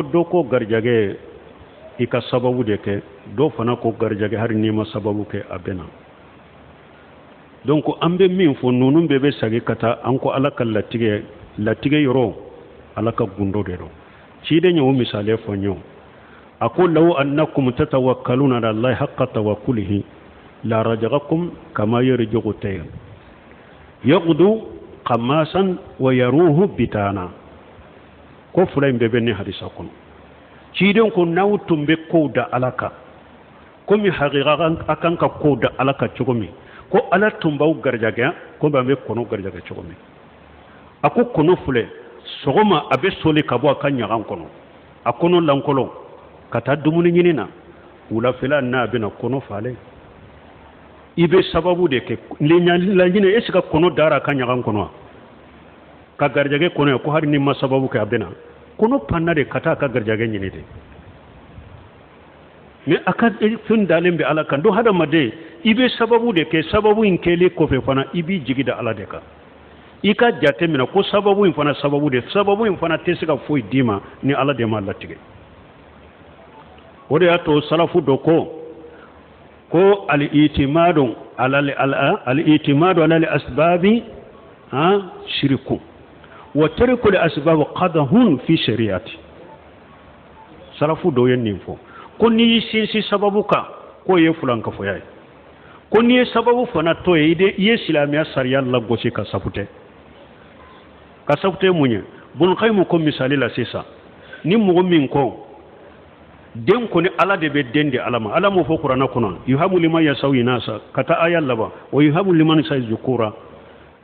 do ko garjage ika sababu de ke do fana ko garjage har nima sababu ke abena donc ambe min fo nunum be sagi kata anko alaka latige yoro alaka gundo de do ci de nyawu misale fo nyo aqul law annakum tatawakkaluna ala allahi haqqa tawakkulihi la rajaqakum kama yarjuqu tayr yaghdu qamasan wa yaruhu bitana ko fulay be ne hadisa kun ci den ko nawtum be ko da alaka ko mi haqiqa akan ka ko da alaka cogomi ko ala tumbaw garjaga ko ba me kono garjaga cogomi ako kono fule sogoma abe soli kabo kan nyagan kono akono lankolo kata dumuni nyinina wula fela na bina kono fale ibe sababu de ke la nyine esika kono dara kan nyagan kono ka garjage kono ko har ni ma sababu ke abena kono panna de kata ka garjage nyine de me aka fin dalembe ala kan do hada made ibe sababu de ke sababu in kele ko fe fana ibi jigida ala de ka ika jate mina ko sababu in fana tesika foi dima ni ala de ma latige wode ato salafu do ko al itimadu ala al itimadu ala al asbabi shirku wa tarku al asbab qadahun fi shari'ati salafu do yen ninfo ko ni sinsi sababu ka ko ye fulan ka foyay ko ni sababu fana to ye islamiya sariya la gosi ka sabute munye bun khaymu ko misali la sisa ni mo min ko den ko ni ala de be dende alama alamo fo qur'ana kuno yuhabu liman yasawi nasa kata ayal laba wa yuhabu liman sayzukura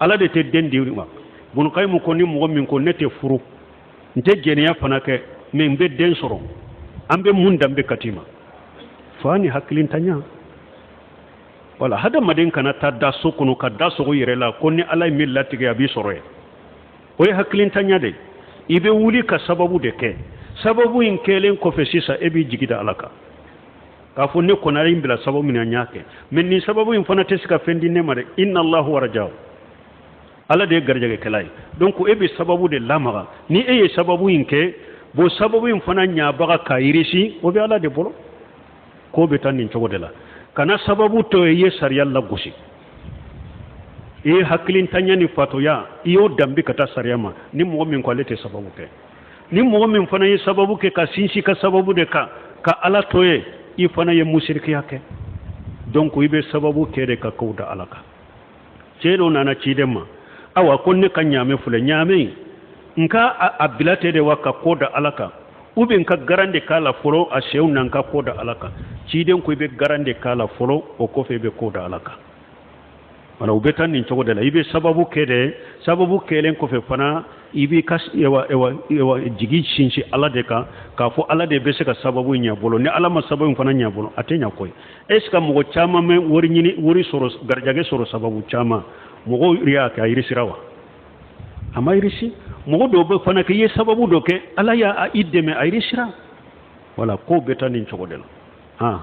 ala de te dende ma bun khaymu ko ni mo min ko nete furu nte geniya fana ke men be den soro ambe mun dambe katima fani haklin tanya wala hada madin kana ta da sokunu ka da so yire la ko ni alay millati ga bi soro o haklin tanya de ibe wuli ka sababu de ke sababu in kelen ko fe sisa ebi jigida alaka ka fu ne ko na rin bila sababu min nyake men ni sababu in fana tesika fendi ne mare inna allahu warajau ala de garjage kelay donc ebi sababu de lamaga ni eye sababu in ke bo sababu in fana nya baga kairisi o be ala de bolo ko be tan nin de la kana sababu to ye sariya la gusi e haklin tanya ni fatoya iyo dambi kata sariya ma ni mo min ko lete sababu ke ni mo min fana ye sababu ke ka sinsi ka sababu de ka ala toye i fana ye mushriki yake donc ibe sababu ke de ka kauda alaka cedo nana cidema awa konne kan nyame fule nyame nka abilate de waka koda alaka ube nka garande kala folo a shew nan ka koda alaka ciden ko be garande kala folo o ko fe be koda alaka wala ube tan nin cogo de la ibe sababu kelen ko fe fana ibi kas ewa jigi shinshi ala de ka fo ala de be se ka sababu nya bolo ni ala ma sababu fana nya bolo atenya koy eska mo chama me wori nyini wori soro garjage soro sababu chama mo riya ka irisirawa ama irisi mo do be fana ke ye sababu do ke ala ya a idde me irisira wala ko betanin cogo de la